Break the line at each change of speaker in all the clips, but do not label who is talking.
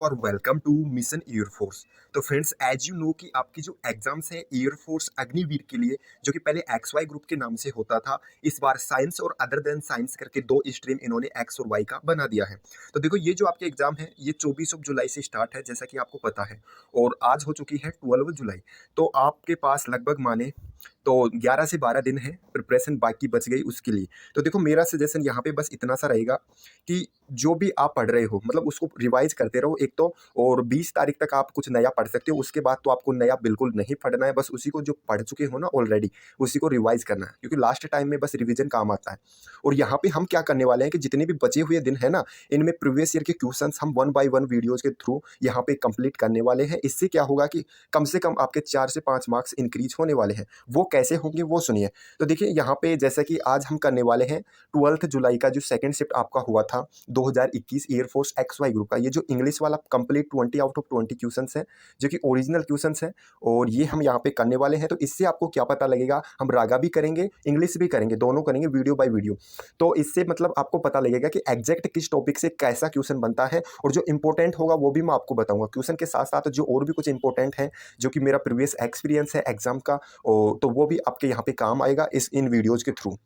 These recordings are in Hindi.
और वेलकम टू मिशन एयरफोर्स। तो फ्रेंड्स, एज यू नो कि आपकी जो एग्जाम्स है एयरफोर्स अग्निवीर के लिए, जो कि पहले एक्स वाई ग्रुप के नाम से होता था, इस बार साइंस और अदर देन साइंस करके दो स्ट्रीम इन्होंने एक्स और वाई का बना दिया है। तो देखो, ये जो आपके एग्जाम है ये 24 जुलाई से स्टार्ट है, जैसा कि आपको पता है, और आज हो चुकी है 12 जुलाई। तो आपके पास लगभग माने तो 11 से 12 दिन है, प्रिपरेशन बाकी बच गई उसके लिए। तो देखो, मेरा सजेशन यहाँ पे बस इतना सा रहेगा कि जो भी आप पढ़ रहे हो मतलब उसको रिवाइज करते रहो एक तो, और 20 तारीख तक आप कुछ नया पढ़ सकते हो। उसके बाद तो आपको नया बिल्कुल नहीं पढ़ना है, बस उसी को जो पढ़ चुके हो ना ऑलरेडी उसी को रिवाइज करना है, क्योंकि लास्ट टाइम में बस रिवीजन काम आता है। और यहाँ पे हम क्या करने वाले हैं कि जितने भी बचे हुए दिन है ना, इनमें प्रीवियस ईयर के क्वेश्चंस हम 1 बाय 1 वीडियोस के थ्रू यहाँ पे कंप्लीट करने वाले हैं। इससे क्या होगा कि कम से कम आपके 4 से 5 मार्क्स इंक्रीज होने वाले हैं। वो कैसे होंगे वो सुनिए। तो देखिए, यहाँ पे जैसा कि आज हम करने वाले हैं 12 जुलाई का जो सेकंड शिफ्ट आपका हुआ था 2021 एयरफोर्स एक्स वाई ग्रुप का, ये जो इंग्लिश वाला कंप्लीट 20 आउट ऑफ 20 क्वेश्चंस है, जो कि ओरिजिनल क्वेश्चंस है, और ये हम यहाँ पे करने वाले हैं। तो इससे आपको क्या पता लगेगा, हम रागा भी करेंगे इंग्लिश भी करेंगे, दोनों करेंगे वीडियो बाय वीडियो। तो इससे मतलब आपको पता लगेगा कि एग्जैक्ट किस टॉपिक से कैसा क्वेश्चन बनता है, और जो इंपॉर्टेंट होगा वो भी मैं आपको बताऊंगा। क्वेश्चन के साथ साथ जो और भी कुछ इंपॉर्टेंट है, जो कि मेरा प्रीवियस एक्सपीरियंस है एग्जाम का, तो वो भी आपके यहाँ पे काम आएगा इन वीडियोज के थ्रू।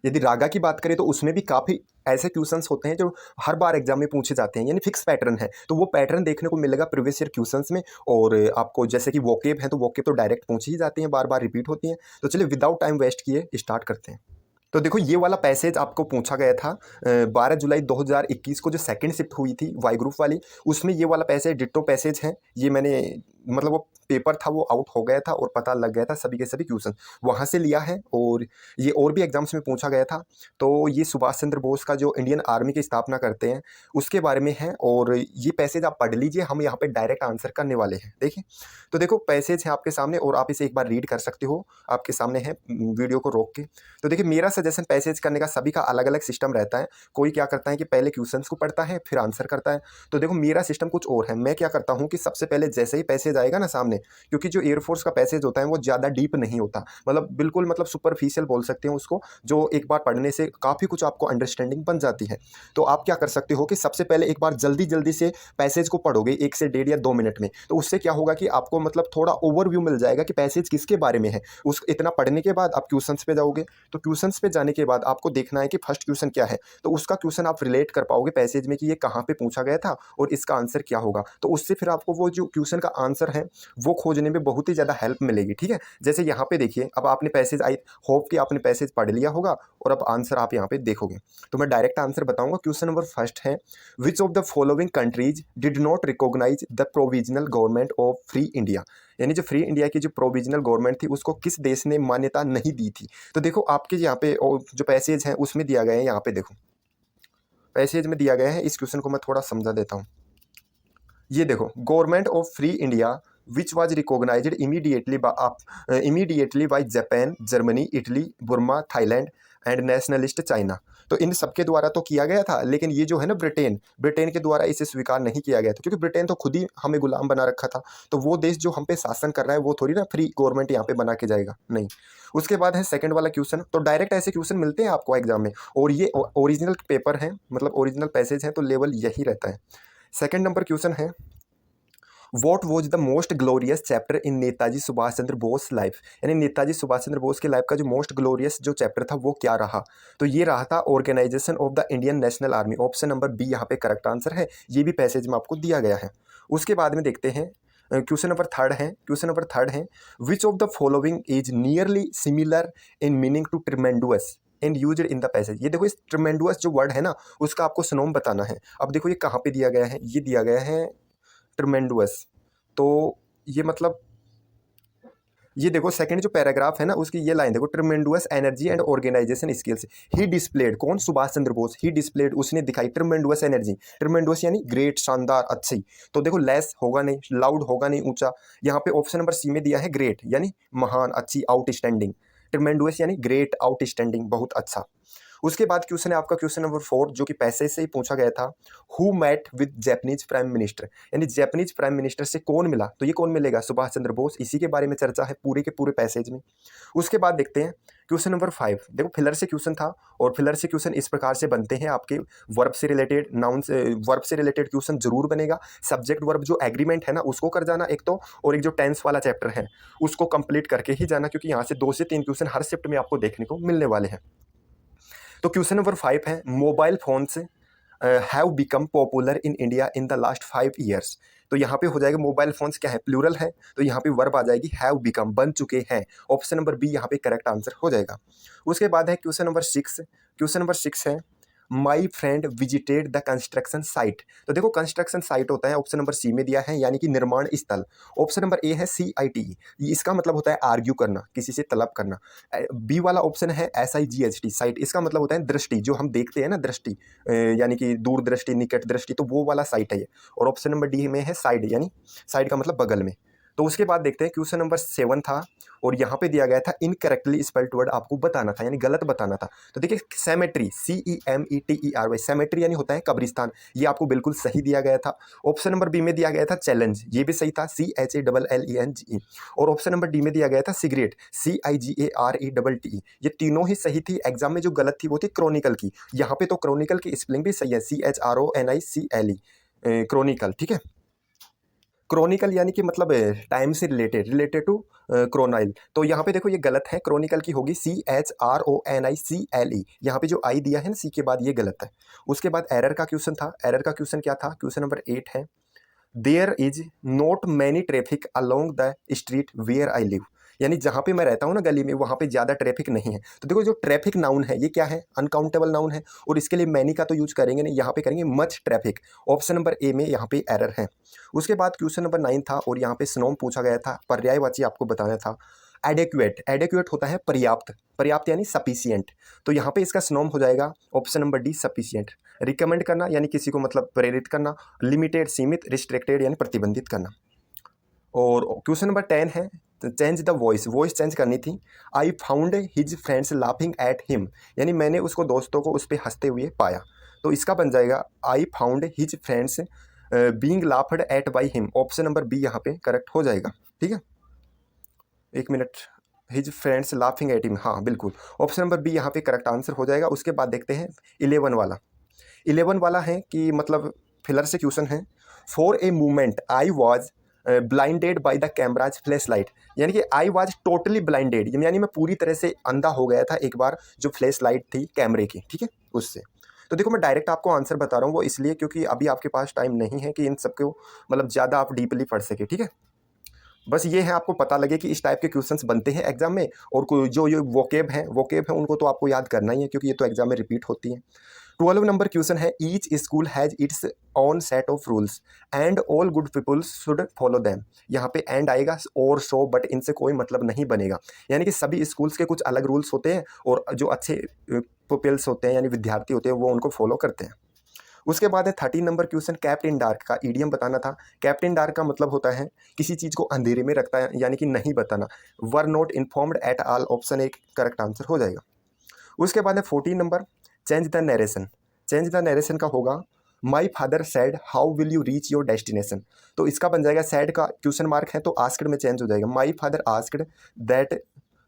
यदि रागा की बात करें तो उसमें भी काफ़ी ऐसे क्वेश्चंस होते हैं जो हर बार एग्जाम में पूछे जाते हैं, यानी फिक्स पैटर्न है। तो वो पैटर्न देखने को मिलेगा प्रीवियस ईयर क्वेश्चंस में। और आपको जैसे कि वोकेब है, तो वोकेब तो डायरेक्ट पूछी ही जाती हैं, बार बार रिपीट होती हैं। तो चलिए विदाउट टाइम वेस्ट किए स्टार्ट करते हैं। तो देखो, ये वाला पैसेज आपको पूछा गया था 12 जुलाई 2021 को जो सेकंड शिफ्ट हुई थी वाई ग्रुप वाली, उसमें ये वाला पैसेज डिट्टो पैसेज है। ये मैंने मतलब वो पेपर था वो आउट हो गया था और पता लग गया था सभी के सभी क्वेश्चन वहाँ से लिया है, और ये और भी एग्जाम्स में पूछा गया था। तो ये सुभाष चंद्र बोस का जो इंडियन आर्मी की स्थापना करते हैं उसके बारे में है, और ये पैसेज आप पढ़ लीजिए, हम यहाँ पे डायरेक्ट आंसर करने वाले हैं। देखिए, तो देखो पैसेज है आपके सामने और आप इसे एक बार रीड कर सकते हो, आपके सामने है वीडियो को रोक के। तो देखिए, मेरा सजेशन पैसेज करने का सभी का अलग अलग सिस्टम रहता है। कोई क्या करता है कि पहले क्वेश्चंस को पढ़ता है फिर आंसर करता है। तो देखो, मेरा सिस्टम कुछ और है। मैं क्या करता हूँ कि सबसे पहले जैसे ही पैसेज आएगा ना सामने, क्योंकि जो एयरफोर्स का पैसेज होता है वो ज़्यादा डीप नहीं होता, मतलब बिल्कुल मतलब सुपरफिशियल बोल सकते हैं उसको, जो एक बार पढ़ने से काफ़ी कुछ आपको अंडरस्टैंडिंग बन जाती है। तो आप क्या कर सकते हो कि सबसे पहले एक बार जल्दी जल्दी से पैसेज को पढ़ोगे 1 से 1.5 या 2 मिनट में, तो उससे क्या होगा कि आपको मतलब थोड़ा ओवरव्यू मिल जाएगा कि पैसेज किसके बारे में है। उस इतना पढ़ने के बाद आप क्वेश्चंस पे जाओगे, तो क्वेश्चंस पे जाने के बाद आपको देखना है कि फर्स्ट क्वेश्चन क्या है, तो उसका क्वेश्चन आप रिलेट कर पाओगे पैसेज में कि ये कहाँ पे पूछा गया था और इसका आंसर क्या होगा। तो उससे फिर आपको वो जो क्वेश्चन का आंसर है वो खोजने में बहुत ही ज़्यादा हेल्प मिलेगी। ठीक है, जैसे यहाँ पे देखिए, अब आपने पैसेज आई होप कि आपने पैसेज पढ़ लिया होगा, और अब आंसर आप यहाँ पे देखोगे। तो मैं डायरेक्ट आंसर बताऊंगा। क्वेश्चन नंबर फर्स्ट है, which of the following countries did not recognise the provisional government of free India, यानी जो फ्री इंडिया की जो प्रोविजनल गवर्नमेंट थी उसको किस देश ने मान्यता नहीं दी थी। तो देखो, आपके यहाँ पे जो पैसेज हैं उसमें दिया गया है, यहाँ पे देखो पैसेज में दिया गया है। इस क्वेश्चन को मैं थोड़ा समझा देता हूँ। ये देखो, government of free India which was recognised immediately by Japan, Germany, Italy, Burma, Thailand and nationalist China. तो इन सबके द्वारा तो किया गया था, लेकिन ये जो है ना ब्रिटेन, ब्रिटेन के द्वारा इसे स्वीकार नहीं किया गया था, क्योंकि ब्रिटेन तो खुद ही हमें गुलाम बना रखा था। तो वो देश जो हम पे शासन कर रहा है वो थोड़ी ना फ्री गवर्नमेंट यहाँ पे बना के जाएगा, नहीं। उसके बाद है सेकंड वाला क्वेश्चन। तो डायरेक्ट ऐसे क्वेश्चन मिलते हैं आपको एग्जाम में, और ये ओरिजिनल पेपर है, मतलब ओरिजिनल पैसेज हैं, तो लेवल यही रहता है। सेकंड नंबर क्वेश्चन है, what was the most glorious chapter in Netaji Subhash Chandra Bose life, यानी नेताजी सुभाष चंद्र बोस के लाइफ का जो मोस्ट ग्लोरियस जो चैप्टर था वो क्या रहा। तो ये रहा था organisation of the Indian National Army. Option number B यहाँ पे करेक्ट आंसर है, ये भी पैसेज में आपको दिया गया है। उसके बाद में देखते हैं क्वेश्चन नंबर थर्ड है, which of the following is nearly similar in meaning to tremendous and used in the passage. ये देखो, इस ट्रिमेंडुअस जो वर्ड है ना उसका आपको सिनोनिम बताना है। अब देखो, ये कहाँ पे दिया गया है, ये दिया गया है ट्रिमेंडुअस। तो ये मतलब, ये देखो सेकंड जो पैराग्राफ है ना उसकी ये लाइन देखो, tremendous energy and organisation skills he displayed, कौन, सुभाष चंद्र बोस, ही डिस्प्लेड, उसने दिखाई ट्रिमेंडुअस एनर्जी। ट्रिमेंडुअस यानी ग्रेट, शानदार, अच्छी। तो देखो, लेस होगा नहीं, लाउड होगा नहीं, ऊंचा। यहाँ पे ऑप्शन नंबर सी में दिया है ग्रेट, यानी महान, अच्छी, आउटस्टैंडिंग। ट्रिमेंडुअस यानी ग्रेट, आउटस्टैंडिंग, बहुत अच्छा। उसके बाद क्वेश्चन है आपका क्वेश्चन नंबर 4 जो कि पैसे से ही पूछा गया था। Who met with Japanese prime minister, यानी जैपनीज प्राइम मिनिस्टर से कौन मिला, तो ये कौन मिलेगा, सुभाष चंद्र बोस। इसी के बारे में चर्चा है पूरे के पूरे पैसेज में। उसके बाद देखते हैं क्वेश्चन नंबर 5। देखो फिलर से क्वेश्चन था और फिलर से क्वेश्चन इस प्रकार से बनते हैं आपके वर्ब से रिलेटेड, नाउन से वर्ब से रिलेटेड क्वेश्चन जरूर बनेगा। सब्जेक्ट वर्ब जो एग्रीमेंट है ना उसको कर जाना एक तो, और एक जो टेंस वाला चैप्टर है उसको कंप्लीट करके ही जाना, क्योंकि यहाँ से 2 से 3 क्वेश्चन हर शिफ्ट में आपको देखने को मिलने वाले हैं। तो क्वेश्चन नंबर 5 है mobile phones have become popular in India in the last 5 years. तो यहाँ पे हो जाएगा मोबाइल फोन्स क्या है, प्लूरल है, तो यहाँ पे वर्ब आ जाएगी हैव बिकम, बन चुके हैं। ऑप्शन नंबर बी यहाँ पे करेक्ट आंसर हो जाएगा। उसके बाद है क्वेश्चन नंबर 6। क्वेश्चन नंबर 6 है my friend visited the construction site. तो देखो कंस्ट्रक्शन साइट होता है, ऑप्शन नंबर सी में दिया है, यानी कि निर्माण स्थल। ऑप्शन नंबर ए है CIT, इसका मतलब होता है आर्ग्यू करना, किसी से तलब करना। बी वाला ऑप्शन है SIGHT, साइट, इसका मतलब होता है दृष्टि, जो हम देखते हैं ना दृष्टि, यानी कि दूर दृष्टि, निकट दृष्टि, तो वो वाला साइट है ये। और ऑप्शन नंबर डी में है साइड, यानी साइड का मतलब बगल में। तो उसके बाद देखते हैं क्वेश्चन नंबर 7 था और यहाँ पे दिया गया था इनकरेक्टली स्पेल्ड वर्ड आपको बताना था, यानी गलत बताना था। तो देखिए सेमेट्री, CEMETERY, सेमेट्री यानी होता है कब्रिस्तान, ये आपको बिल्कुल सही दिया गया था। ऑप्शन नंबर बी में दिया गया था चैलेंज, ये भी सही था, CHALLENGE। और ऑप्शन नंबर डी में दिया गया था सिगरेट, CIGARETTE, ये तीनों ही सही थी। एग्जाम में जो गलत थी वो थी क्रॉनिकल की, यहाँ पे तो क्रॉनिकल की स्पेलिंग भी सही है, CHRONICLE, क्रॉनिकल, ठीक है। क्रॉनिकल यानी कि मतलब टाइम से रिलेटेड टू क्रोनाइल, तो यहाँ पे देखो ये गलत है, क्रॉनिकल की होगी CHRONICLE, यहाँ पे जो आई दिया है ना सी के बाद ये गलत है। उसके बाद एरर का क्वेश्चन था, एरर का क्वेश्चन क्या था, क्वेश्चन नंबर 8 है there is not many traffic along the street where I live, यानी जहाँ पे मैं रहता हूँ ना गली में, वहाँ पे ज़्यादा ट्रैफिक नहीं है। तो देखो जो ट्रैफिक नाउन है ये क्या है, अनकाउंटेबल नाउन है, और इसके लिए मैनी का तो यूज करेंगे नहीं, यहाँ पे करेंगे much traffic. Option number A में यहाँ पे एरर है। उसके बाद क्वेश्चन नंबर 9 था और यहाँ पे स्नोम पूछा गया था, पर्यायवाची आपको बताना था। एडेक्वेट, एडेक्वेट होता है पर्याप्त, पर्याप्त यानी सफिशियंट, तो यहाँ पे इसका स्नोम हो जाएगा option number D sufficient. Recommend करना यानी किसी को मतलब प्रेरित करना, लिमिटेड सीमित, रिस्ट्रिक्टेड यानी प्रतिबंधित करना। और क्वेश्चन नंबर 10 है change the voice, voice change करनी थी। आई found his friends laughing at him, यानी मैंने उसको दोस्तों को उस पर हंसते हुए पाया, तो इसका बन जाएगा I found his friends being laughed at by him. Option number B यहाँ पे करेक्ट हो जाएगा, ठीक है। एक minute, his friends laughing at him, हाँ बिल्कुल, ऑप्शन नंबर बी यहाँ पे करेक्ट आंसर हो जाएगा। उसके बाद देखते हैं 11 वाला। 11 वाला है कि मतलब फिलर से क्वेश्चन है for a moment I was blinded by the cameras flash light, यानी कि आई वॉज टोटली ब्लाइंडेड, यानी मैं पूरी तरह से अंधा हो गया था एक बार जो फ्लैश लाइट थी कैमरे की, ठीक है उससे। तो देखो मैं डायरेक्ट आपको आंसर बता रहा हूँ, वो इसलिए क्योंकि अभी आपके पास टाइम नहीं है कि इन सबको मतलब ज़्यादा आप डीपली पढ़ सके, ठीक है। बस ये है आपको पता लगे कि इस टाइप के क्वेश्चंस बनते हैं एग्जाम में, और जो ये वोकेब है उनको तो आपको याद करना ही है, क्योंकि ये तो एग्जाम में रिपीट होती है। 12 नंबर क्वेश्चन है each school has its own set of rules and all good people should follow them. यहाँ पे एंड आएगा और सो, बट इनसे कोई मतलब नहीं बनेगा, यानी कि सभी स्कूल्स के कुछ अलग रूल्स होते हैं और जो अच्छे पीपल्स होते हैं यानी विद्यार्थी होते हैं वो उनको फॉलो करते हैं। उसके बाद है 13 number question kept in dark का ईडियम बताना था। कैप्ट इन डार्क का मतलब होता है किसी चीज़ को अंधेरे में रखता है, यानी कि नहीं बताना। Were not informed at all, option एक करेक्ट आंसर हो जाएगा। उसके बाद है 14 number change the narration. Change the narration का होगा my father sad how will you reach your destination, तो इसका बन जाएगा सैड का क्वेश्चन मार्क है तो आस्क्ड में चेंज हो जाएगा। My father asked that,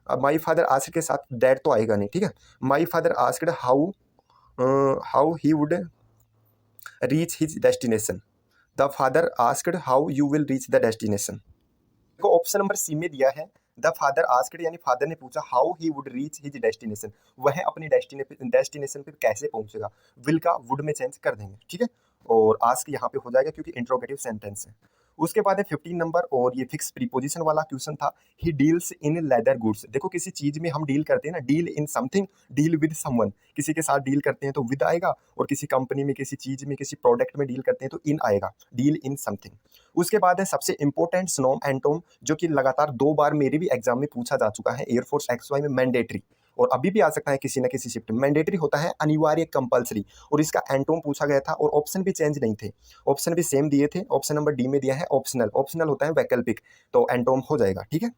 my father asked के साथ दैट तो आएगा नहीं, ठीक है। My father asked how he would reach his destination, the father asked how you will reach the destination. देखो ऑप्शन नंबर सी में दिया है द फादर आस्क्ड, यानी फादर ने पूछा how he would reach his destination, वह अपनी डेस्टिनेशन पे कैसे पहुंचेगा। विल का वुड में चेंज कर देंगे, ठीक है, और आस्क यहाँ पे हो जाएगा क्योंकि इंट्रोगेटिव सेंटेंस है। उसके बाद है 15 नंबर और ये फिक्स प्रीपोजिशन वाला क्वेश्चन था। He deals in leather goods, देखो किसी चीज में हम डील करते हैं ना, deal in something, deal with someone, किसी के साथ डील करते हैं तो विद आएगा, और किसी कंपनी में किसी चीज में किसी प्रोडक्ट में डील करते हैं तो इन आएगा, डील इन समथिंग। उसके बाद है सबसे इंपॉर्टेंट स्नोम एंटोम, जो कि लगातार 2 बार मेरे भी एग्जाम में पूछा जा चुका है एयरफोर्स XY में, मैंडेटरी, और अभी भी आ सकता है किसी ना किसी शिफ्ट में। मैंडेटरी होता है अनिवार्य, कंपल्सरी, और इसका एंटोम पूछा गया था और ऑप्शन भी चेंज नहीं थे, ऑप्शन भी सेम दिए थे। ऑप्शन नंबर डी में दिया है ऑप्शनल, ऑप्शनल होता है वैकल्पिक, तो एंटोम हो जाएगा, ठीक है।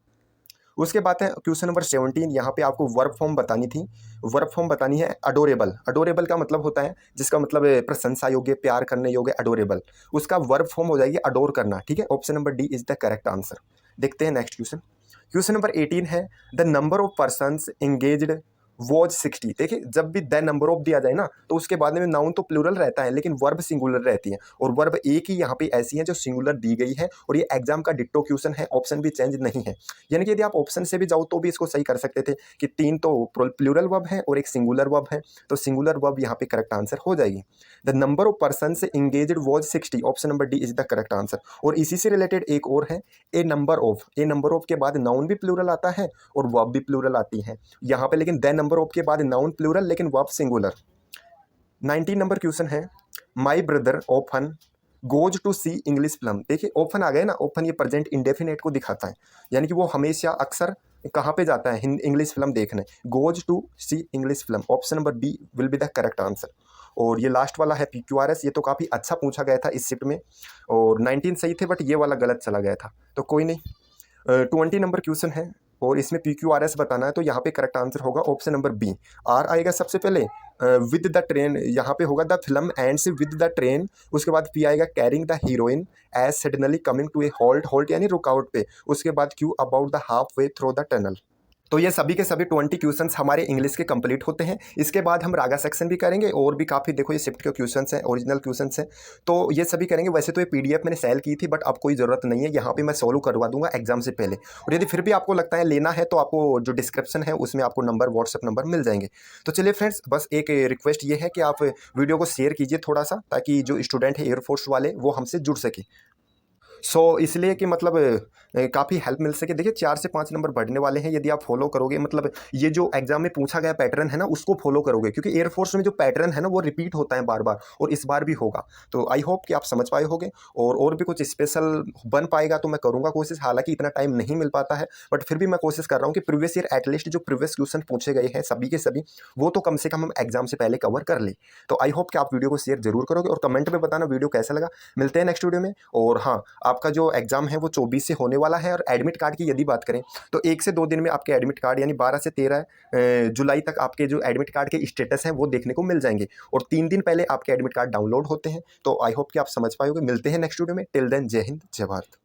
उसके बाद है क्वेश्चन नंबर 17, यहाँ पे आपको वर्ब फॉर्म बतानी थी। वर्ब फॉर्म बतानी है अडोरेबल। अडोरेबल का मतलब होता है जिसका मतलब है प्रशंसा योग्य, प्यार करने योग्य, अडोरेबल। उसका वर्ब फॉर्म हो जाएगी अडोर करना, ठीक है। Option number D is the correct answer. देखते हैं नेक्स्ट क्वेश्चन। क्वेश्चन नंबर 18 है the number of persons engaged was 60। देखिए जब भी द नंबर ऑफ दिया जाए ना तो उसके बाद में नाउन तो प्लूरल रहता है लेकिन वर्ब सिंगुलर रहती है, और वर्ब एक ही यहाँ पे ऐसी है जो सिंगुलर दी गई है, और ये एग्जाम का डिट्टो क्वेश्चन है, ऑप्शन भी चेंज नहीं है। यानी कि यदि आप ऑप्शन से भी जाओ तो भी इसको सही कर सकते थे कि 3 तो प्लूरल वर्ब है और एक सिंगुलर वर्ब है, तो सिंगुलर वर्ब यहाँ पे करेक्ट आंसर हो जाएगी। The number of person engaged was 60, option number D is the correct answer. और इसी से रिलेटेड एक और है a number of. A number of के बाद नाउन भी प्लूरल आता है और वर्ब भी प्लूरल आती है यहाँ पे, लेकिन द नंबर ऑफ के बाद नाउन प्लूरल लेकिन वर्ब सिंगुलर। 19 नंबर क्वेश्चन है my brother open goes to see English film. देखिए ओपन आ गए ना, ओपन ये प्रेजेंट इंडेफिनेट को दिखाता है, यानी कि वो हमेशा अक्सर कहाँ पे जाता है इंग्लिश फिल्म देखने। Goes to see English film, option number B will be the correct answer. और ये लास्ट वाला है PQRS, ये तो काफ़ी अच्छा पूछा गया था इस शिफ्ट में, और 19 सही थे बट ये वाला गलत चला गया था, तो कोई नहीं। 20 नंबर क्वेश्चन है और इसमें PQRS बताना है, तो यहाँ पे करेक्ट आंसर होगा ऑप्शन नंबर बी। आर आएगा सबसे पहले, विद द ट्रेन यहाँ पे होगा the film ends with the train, उसके बाद पी आएगा carrying the heroine as suddenly coming to a halt, halt यानी रुकावट पे, उसके बाद Q about the half way through the tunnel. तो ये सभी के सभी 20 क्वेश्चंस हमारे इंग्लिश के कंप्लीट होते हैं। इसके बाद हम रागा सेक्शन भी करेंगे, और भी काफ़ी देखो ये शिफ्ट के क्वेश्चंस हैं, ओरिजिनल क्वेश्चंस हैं, तो ये सभी करेंगे। वैसे तो ये PDF मैंने सेल की थी बट अब कोई ज़रूरत नहीं है, यहाँ पे मैं सोल्व करवा दूंगा एग्जाम से पहले। और यदि फिर भी आपको लगता है लेना है तो आपको जो डिस्क्रिप्शन है उसमें आपको नंबर, व्हाट्सएप नंबर मिल जाएंगे। तो चलिए फ्रेंड्स, बस एक रिक्वेस्ट ये है कि आप वीडियो को शेयर कीजिए थोड़ा सा, ताकि जो स्टूडेंट है एयरफोर्स वाले वो हमसे जुड़ सके। इसलिए कि मतलब काफ़ी हेल्प मिल सके। देखिए 4 से 5 नंबर बढ़ने वाले हैं यदि आप फॉलो करोगे, मतलब ये जो एग्जाम में पूछा गया पैटर्न है ना उसको फॉलो करोगे, क्योंकि एयरफोर्स में जो पैटर्न है ना वो रिपीट होता है बार बार, और इस बार भी होगा। तो आई होप कि आप समझ पाए होगे, और भी कुछ स्पेशल बन पाएगा तो मैं करूँगा कोशिश। हालांकि इतना टाइम नहीं मिल पाता है बट फिर भी मैं कोशिश कर रहा हूँ कि प्रीवियस ईयर एटलीस्ट जो प्रीवियस क्वेश्चन पूछे गए हैं सभी के सभी, वो तो कम से कम हम एग्जाम से पहले कवर कर ले। तो आई होप कि आप वीडियो को शेयर जरूर करोगे, और कमेंट में बताना वीडियो कैसा लगा। मिलते हैं नेक्स्ट वीडियो में। और हाँ, आपका जो एग्जाम है वो 24 से होने वाला है, और एडमिट कार्ड की यदि बात करें तो 1 से 2 दिन में आपके एडमिट कार्ड, यानी 12 से 13 जुलाई तक आपके जो एडमिट कार्ड के स्टेटस हैं वो देखने को मिल जाएंगे, और 3 दिन पहले आपके एडमिट कार्ड डाउनलोड होते हैं। तो आई होप कि आप समझ पाओगे। मिलते हैं नेक्स्ट वीडियो में। टिल देन जय हिंद, जय भारत।